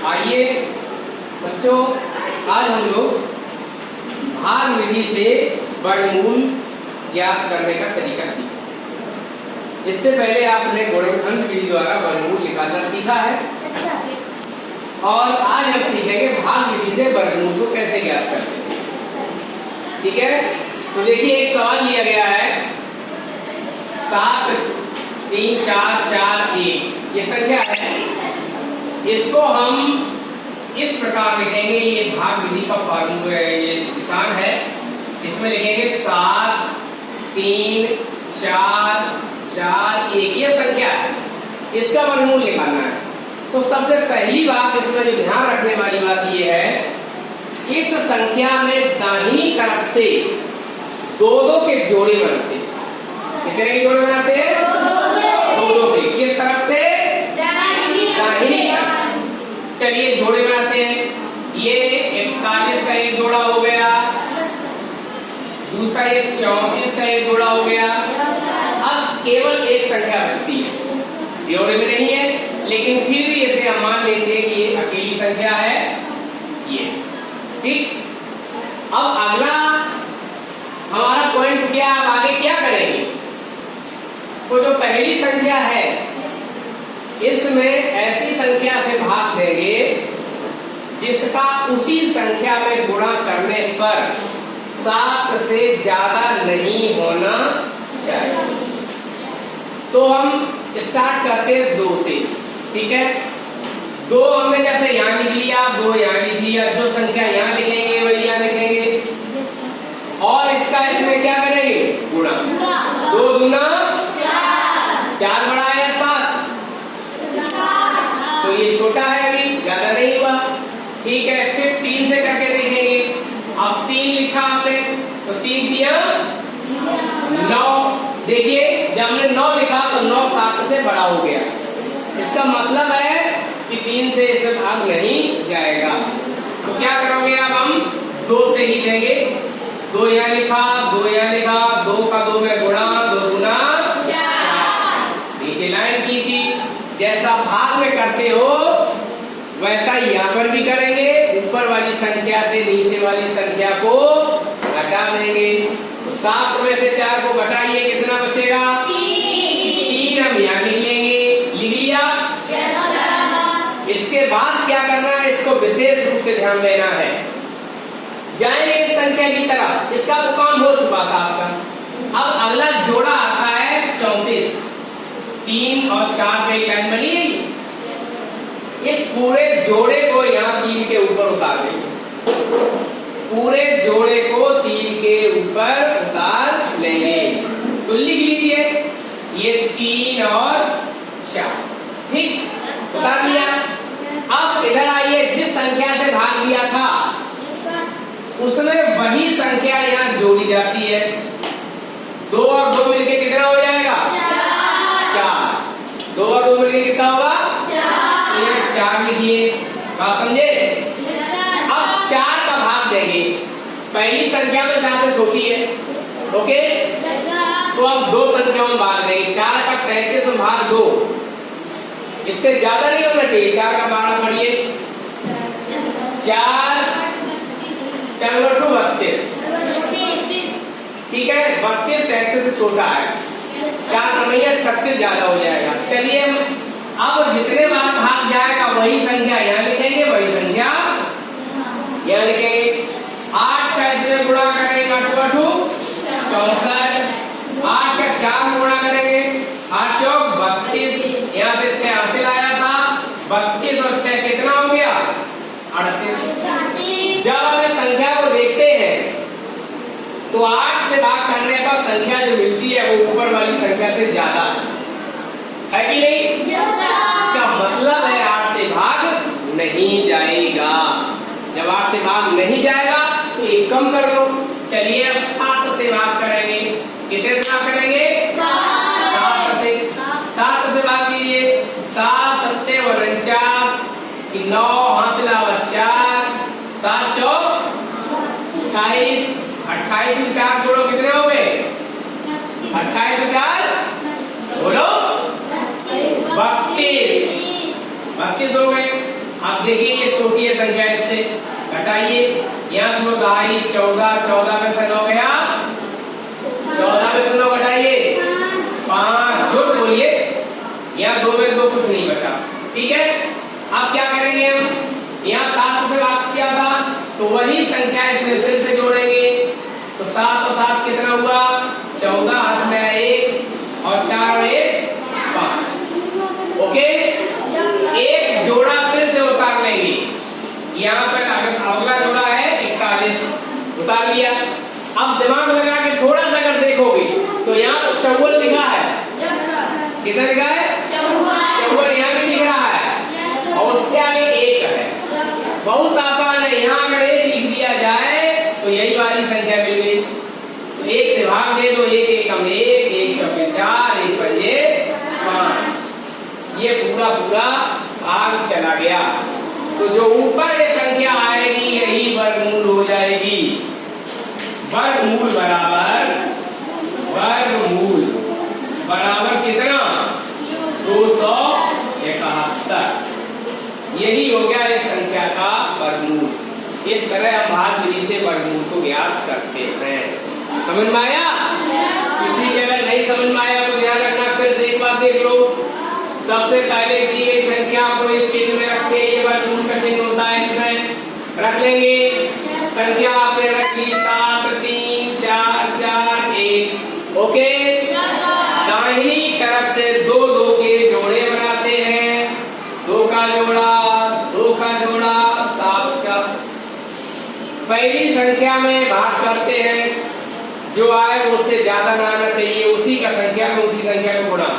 आइए बच्चों, आज हम लोग भाग विधि से वर्गमूल ज्ञात करने का तरीका सीखें। इससे पहले आपने गुणनखंड विधि द्वारा वर्गमूल निकालना सीखा है और आज हम सीखेंगे भाग विधि से वर्गमूल को कैसे ज्ञात करते हैं। ठीक है, तो देखिए एक सवाल लिया गया है 7 3 4 4 1, ये संख्या है। इसको हम इस प्रकार लिखेंगे, ये भाग विधि का फॉर्मूला, ये निशान है। इसमें लिखेंगे 7 3 4 4 1, ये संख्या है, इसका वर्गमूल निकालना है। तो सबसे पहली बात इसमें जो ध्यान रखने वाली बात ये है, इस संख्या में दाहिनी तरफ से दो के जोड़े बनते हैं। कितने के जोड़े बनाते हैं? दो के। किस तरफ से? दाहिनी तरफ। चलिए जोड़े बनाते हैं। ये 41 का एक जोड़ा हो गया, दूसरा ये 34 का एक जोड़ा हो गया। अब केवल एक संख्या बचती है, जोड़े में नहीं है, लेकिन फिर भी इसे हम मान लेते हैं कि ये अकेली संख्या है, ये। ठीक, अब अगला हमारा पॉइंट क्या, अब आगे क्या करेंगे? तो जो पहली संख्या है इसमें ऐसी संख्या से भाग देंगे जिसका उसी संख्या में गुणा करने पर 7 से ज्यादा नहीं होना चाहिए। तो हम स्टार्ट करते हैं 2 से। ठीक है, 2 हमने जैसे यहाँ लिख लिया, 2 यहाँ लिख लिया, जो संख्या यहाँ लिखेंगे वही यहाँ लिखेंगे और इसका इसमें क्या करेंगे? गुणा। 2 दूना 4 बड़ा है 7, तो ये छोटा है, अभी ज्यादा नहीं हुआ। ठीक है, फिर 3 से करके देखेंगे। अब 3 लिखा आपने, तो 3 दिया 9। देखिए जब हमने 9 लिखा तो 9 7 से बड़ा हो गया। इसका मतलब है कि 3 से इसे भाग नहीं जाएगा। तो क्या करोगे, अब हम 2 से ही देंगे। 2 यहाँ लिखा, 2 यहाँ लिखा, 2 का 2 में गुणा, 2 गुना 4। नीचे लाइन खींची, जैसा भाग में करते हो वैसा यहाँ पर भी करेंगे। ऊपर वाली संख्या से नीचे वाली संख्या को घटा देंगे। तो 7 में से 4 को घटाइए, कितना बचेगा? 3 हम यहाँ लिख लेंगे। लिख लिया? इसके बाद क्या करना है, इसको विशेष रूप से ध्यान देना है। जाएंगे इस संख्या की तरफ, इसका तो काम हो चुका 7 का। अब अगला जोड़ा आता है 34। 3 और 4 पे एक लाइन बनी है। इस पूरे जोड़े को यहाँ 3 के ऊपर उतार देंगे। पूरे जोड़े को 3 के ऊपर उतार लेंगे। तो लिख लीजिए ये 3 और 4। ठीक, उतार लिया। अब इधर आइए, जिस संख्या से भाग लिया था उसमें वही संख्या यहाँ जोड़ी जाती है। 2 और 2 मिलके कितना हो जाएगा? 4। 2 और 2 मिलके कितना होगा? 4 लिखिए। बात समझे? अब 4 का भाग देंगे, पहली संख्या में 4 से छोटी है। ओके, तो अब 2 संख्याओं में भाग देंगे। 4 का 33 में भाग 2, इससे ज्यादा नहीं होना चाहिए। 4 का बारह पढ़िए, 4 चलो 32। ठीक है, 32 33 से छोटा है। 4 नमैया 36 ज्यादा हो जाएगा। चलिए अब जितने बार भाग जाएगा वही संख्या यहाँ लिखेंगे, वही संख्या यहाँ लिखेंगे। 8 का इसमें गुणा करेंगे, 8 8 64। 8 का 4 में गुणा करेंगे, 8 चौक 32। यहाँ से 6 यहाँ से लाया था, 32 और 6 कितना हो गया? 38। जब अपने संख्या को देखते हैं तो 8 से भाग करने पर संख्या जो मिलती है वो ऊपर वाली संख्या से ज्यादा है कि नहीं? इसका मतलब है 8 से भाग नहीं जाएगा। जब 8 से भाग नहीं जाएगा तो एक कम कर लो। चलिए अब 7 से भाग करेंगे। कितने से भाग करेंगे? 7 से। 7 से भाग दीजिए। 7 7 49, 9 हासिला 4, 7 चौक 28। 28 में 4 जोड़ो, कितने हो गए? 28 में 4 बोलो 32 हो गए। अब देखिए ये छोटी है संख्या, इससे घटाइए। यहाँ सुनो 2, 14, 14 में से 9 गया, 14 में से 9 घटाइए 5, जोश बोलिए। यहाँ 2 में 2 कुछ नहीं बचा, ठीक है। अब क्या करेंगे हम, यहाँ 7 से बात किया था तो वही संख्या इसमें फिर से जोड़ेंगे। तो 7 और 7 कितना हुआ, 14, 1 और 4 और 1 5। ओके, एक जोड़ा फिर से उतार लेंगे। यहाँ पर अगला जोड़ा है 41, उतार लिया। अब दिमाग लगा के थोड़ा सा अगर देखोगे तो यहाँ पर 54 लिखा है, कितना लिखा है, 54 यहाँ भी लिख रहा है और उसके आगे 1 है। बहुत आसान है, यहाँ अगर 1 लिख दिया जाए तो यही वाली संख्या मिल गई। तो 1 से भाग दे दो, 1 एकम 1, 1 चौके 4, 1 पंजे 5। ये पूरा पूरा भाग चला गया। तो जो ऊपर ये संख्या आएगी यही वर्गमूल हो जाएगी। वर्गमूल बराबर कितना, 271। यही हो गया इस संख्या का वर्गमूल। इस तरह हम भाग विधि से वर्गमूल को ज्ञात करते हैं। समझ में आया? किसी के अगर नहीं समझ में आया तो ध्यान रखना, फिर से एक बार देख लो। सबसे पहले दी गई संख्या को इस चिन्ह में रख के, ये वर्गमूल का चिन्ह होता है, इसमें रख लेंगे। संख्या आपने रख ली 7, 3, 4, 4, 1। ओके, दाहिनी तरफ से 2 2 के जोड़े बनाते हैं। 2 का जोड़ा, 2 का जोड़ा, 7 का। पहली संख्या में भाग करते हैं, जो आए वो उससे ज्यादा ना आना चाहिए, उसी का संख्या में उसी संख्या को गुणा।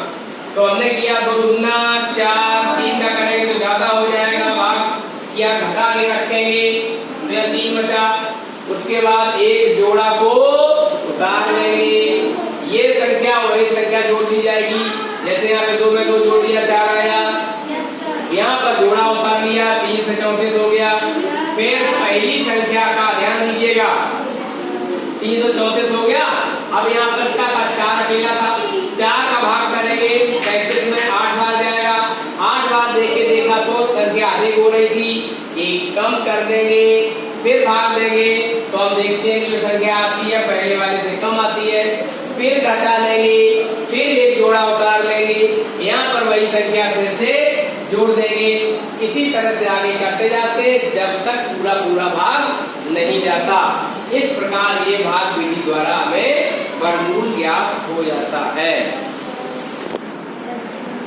तो हमने किया 2 दूना 4, 3 का करेंगे तो ज्यादा हो जाएगा भाग, या घटा के रखेंगे तो यह 3 बचा। उसके बाद एक जोड़ा को उतार लेंगे, ये संख्या वही संख्या जोड़ दी जाएगी। जैसे यहाँ पे 2 में 2 जोड़ दिया, 4 आया। यहाँ पर जोड़ा उतार लिया, 3 से 34 हो गया। फिर पहली संख्या का ध्यान दीजिएगा, 3 से 34 हो गया। अब यहाँ पर क्या था, 4 अकेला था, 4 का भाग करेंगे 35 में 8 बार जाएगा। 8 बार देखे देखा तो संख्या अधिक हो रही थी, 1 कम कर देंगे, फिर भाग देंगे तो हम देखते हैं कि जो संख्या आती है पहले वाले से कम आती है। फिर घटा लेंगे, फिर एक जोड़ा उतार लेंगे, यहाँ पर वही संख्या फिर से जोड़ देंगे। इसी तरह से आगे करते जाते जब तक पूरा पूरा भाग नहीं जाता। इस प्रकार ये भाग विधि द्वारा हमें वर्गमूल ज्ञात हो जाता है।